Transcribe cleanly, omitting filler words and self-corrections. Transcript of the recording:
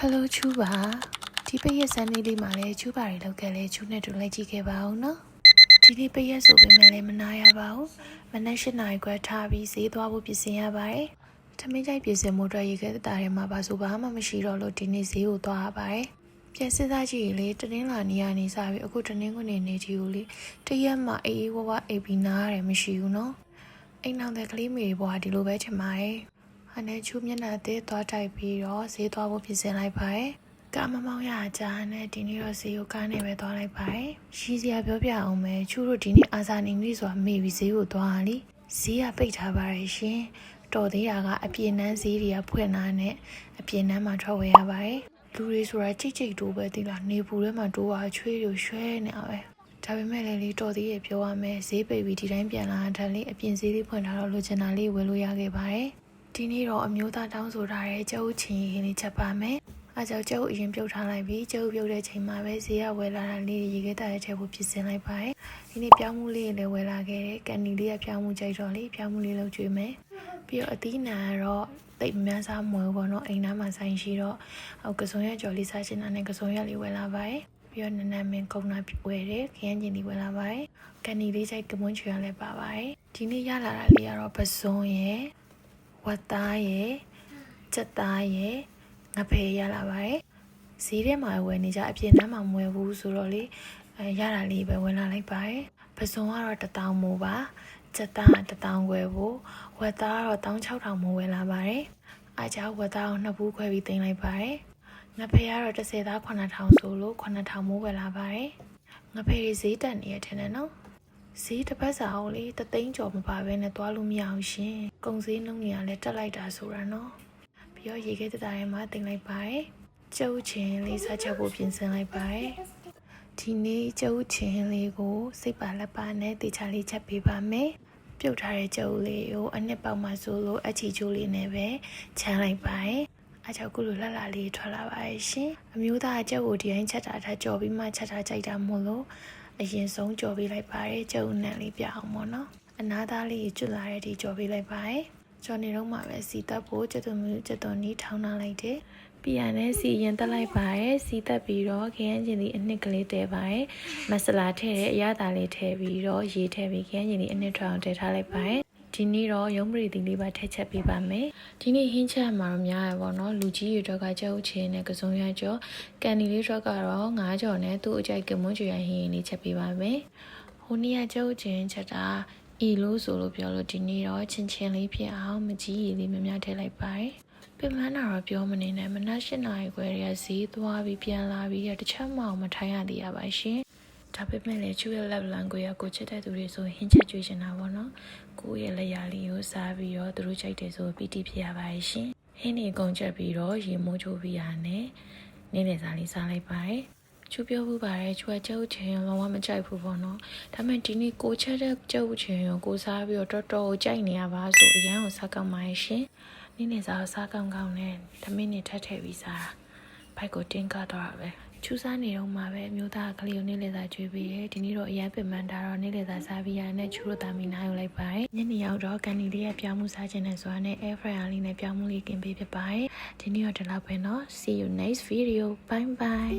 Hello ချူပါဒီပိတ်ရက်စမ်းလေးလေးမှာလဲချူပါရီလောက်ခဲ့လဲချူနဲ့တူလိုက်ကြည့်ခဲ့ပါအောင်နော်ဒီနေ့ပိတ်ရက်ဆိုပေမဲ့လည်းမနာရပါဘူးမနက်၈နာရီခွဲထားပြီးဈေးသွားဖို့ပြင်ဆင်ရပါတယ်ထမင်းကြိုက်ပြင်ဆင်မှုအတွက်ရေခဲတာထဲမှာပါဆိုဘာမှမရှိတော့လို့ဒီနေ့ဈေးကိုသွားရပါတယ်ပြန်စစ်သားကြည့်လေတနင်္လာနေ့ကနေစပြီးအခုတနင်္ဂနွေနေ့ကြီးကိုလေတရက်မှအေးဝဝအိပ်ပြီးနားရတယ်မရှိဘူးနော်အိမ်နောက်တဲ့ကလေးမေတွေဘွားဒီလိုပဲထင်ပါတယ်အနေချူမျက်နှာသေးသွားတိုက်ပြီးတော့ဈေးသွားဖို့ပြင်ဆင်လိုက်ပါတယ်ကာမမောင်ရကြာနဲ့ဒီနေ့တော့ဈေးကိုကားနဲ့ပဲသွားလိုက်ပါတယ်ရှိစရာပြောပြအောင်မယ်ချူတို့ဒီနေ့အာဇာနေပြီဆိုတာမေ့ပြီးဈေးကိုသွားရလိဈေးကပိတ်ထားပါရဲ့ရှင်တော်သေးတာကအပြင်းနှန်းဈေးတွေကဖွင့်လာနဲ့အပြင်းနှန်းမှာထွက်ဝယ်ရပါတယ်လူတွေဆိုတာချိတ်ချိတ်တိုးပဲသိလားနေပူထဲမှာတိုးတာချွေးတွေရွှဲနေတာပဲဒါပေမဲ့လည်းတော်သေးရပြောရမယ်ဈေးပိတ်ပြီးဒီတိုင်းပြန်လာတဲ့လေအပြင်ဈေးလေးဖွင့်ထားတော့လိုချင်တာလေးဝယ်လို့ရခဲ့ပါတယ်ဒီနေ့တော့အမျိုးသားတောင်းဆိုထားတဲ့ကျုပ်ချင်းရင်းလေးချက်ပါမယ်အားကြောင့်ကျုပ်အရင်ပြုတ်ထားလိုက်ပြီးကျုပ်ပြုတ်တဲ့ချိန်မှာပဲဈေးကဝယ်လာတာလေးရေခဲတာရဲ့ထဲကိုပြင်ဆင်လိုက်ပါတယ်ဒီနေ့ပြောင်းမှုလေးလည်းဝယ်လာခဲ့တယ်ကန်နီလေးကပြောင်းမှုကြိုက်တော့လေပြောင်းမှုလေးလုပ်ကြွေးမယ်ပြီးတော့အသီးနှံကတော့တိတ်များစားမွေးပေါ့နော်အိမ်သားမှာဆိုင်ရှိတော့ကစုံရက်ကြော်လေးစားချင်တာနဲ့ကစုံရက်လေးဝယ်လာပါတယ်ပြီးတော့နနမင်းကုန်းနာဝယ်တယ်ခရမ်းကျင်လေးဝယ်လာပါတယ်ကန်နီလေးကြိုက်ကမွန်းချွေရလည်းပါပါတယ်ဒီနေ့ရလာတာလေးကတော့ပစုံရဲ့ဝတ်သားရဲ့ချက်သားရဲ့ငါဖယ်ရလာပါတယ်ဈေးထဲမှာဝယ်နေကြအပြင်နှမ်းမှာမဝယ်ဘူးဆိုတော့လေရတာလေးပဲဝင်လာလိုက်ပါတယ်ပစုံကတော့1000မိုးပါချက်သား1000ခွဲဖို့ဝတ်သားကတော့16000မိုးဝယ်လာပါတယ်အားကြောင့်ဝတ်သားကို2ဘူးခွဲပြီးတင်လိုက်ပါတယ်ငါဖယ်ကတော့10သား9000ဆိုလို့9000မိုးဝယ်လာပါတယ်ငါဖယ်ဈေးတက်နေရတဲ့နော်ဈေးတစ်ပတ်စာအောင်လေ300ကျော်မပါဘဲနဲ့သွားလို့မရအောင်ရှင်ကုန်ဈေးနှုန်းတွေကလည်းတက်လိုက်တာဆိုတာနော်ပြီးတော့ရေခဲတတားထဲမှာတင်လိုက်ပါတယ်ကျုပ်ချင်းလေးစားချက်ဖို့ပြင်ဆင်လိုက်ပါတယ်ဒီနေ့ကျုပ်ချင်းလေးကိုစိတ်ပါလက်ပါနဲ့တေချာလေးချက်ပေးပါမယ်ပြုတ်ထားတဲ့ကျုပ်လေးကိုအနှစ်ပေါက်မှဆိုလို့အချီချိုးလေးနဲ့ပဲချမ်းလိုက်ပါတယ်အားကြောင့်ကုလိုလှလှလေးထွက်လာပါရဲ့ရှင်အမျိုးသားကျုပ်ကိုဒီတိုင်းချက်တာထားကြော်ပြီးမှချက်ထားကြိုက်တာမို့လို့အရင်ဆုံးကြော်ပေးလိုက်ပါတယ်ကျုပ်နဲ့လေးပြအောင်ပေါ့နော်အနားသားလေးကျွတ်လာတဲ့ဒီကြော်ပေးလိုက်ပါတယ်ကြော်နေတော့မှပဲစီတက်ဖို့ကျက်သွန်နီးထောင်းထားလိုက်တယ်ပြီးရတဲ့စီရင်တက်လိုက်ပါတယ်စီတက်ပြီးတော့ခရမ်းကျင်လေးအနှစ်ကလေးတည်ပါတယ်မဆလာထည့်တဲ့အရသာလေးထည့်ပြီးတော့ရေထည့်ပြီးခရမ်းကျင်လေးအနှစ်ထောင်ထည့်ထားလိုက်ပါတယ်ဒီနေ့တော့ရုံးပရိသီလေးပါထည့်ချက်ပေးပါမယ်ဒီနေ့ဟင်းချက်မှာတော့များရပါတော့လူကြီးတွေတော့ကြောက်ချင်းနဲ့ကစုံရကြောကန်နီလေးတော့ကတော့9ကြော်နဲ့သူ့အကြိုက်ကမွန်းချွေရဟင်းလေးချက်ပေးပါမယ်ဟိုနေ့ကကြောက်ချင်းချက်တာဤလို့ဆိုလို့ပြောလို့ဒီနေ့တော့ချင်းလေးဖြစ်အောင်မကြီးရည်လေးများများထည့်လိုက်ပါတယ်ပြန်မှန်းတာတော့ပြောမနေနဲ့မနက်၈နာရီခွဲတည်းကဈေးသွားပြီးပြန်လာပြီးတစ်ချက်မှမထိုင်ရသေးရပါရှင်ဒါပေမဲ့လည်းချူရဲ့လက်လန်ကိုချစ်တဲ့သူတွေဆိုဟင်းချက်ကျွေးနေတာပေါ့နော်ကိုရဲ့လက်ရာလေးကိုစားပြီးတော့သူတို့ကြိုက်တယ်ဆိုပီတိဖြစ်ရပါရှင်ဟင်းနေကုန်ချက်ပြီးတော့ရေမိုးချိုးပြီးရနဲ့နေ့လည်စာလေးစားလိုက်ပါတယ်ချူပြောဖို့ပါတယ်ချူကကျုပ်ချင်းလုံးဝမကြိုက်ဘူးပေါ့နော်ဒါပေမဲ့ဒီနေ့ကိုချက်တဲ့ကျုပ်ချင်းကိုစားပြီးတော့တော်ကိုကြိုက်နေရပါဆိုအရန်ကိုစားကောင်းပါရဲ့ရှင်နေ့နေ့စားကောင်းကောင်းနဲ့ဓမင်းနဲ့ထပ်ထည့်ပြီးစားဘိုက်ကိုတင်းကားတော့ပဲချူစားနေတော့မှပဲမျိုးသားကလေးကိုနေ့လည်စာကျွေးပြီးတယ်ဒီနေ့တော့အရန်ပင်ပန်းတာတော့နေ့လည်စာစားပြီးရတဲ့ချူတို့တာမီနာယူလိုက်ပါတယ်ညနေရောက်တော့ကန်နီလေးရဲ့ပြောင်းမှုစားခြင်းနဲ့ဆိုတာနဲ့ air fryer လေးနဲ့ပြောင်းမှုလေးกินပေးဖြစ်ပါတယ်ဒီနေ့တော့ဒီလောက်ပဲเนาะ see you next video bye bye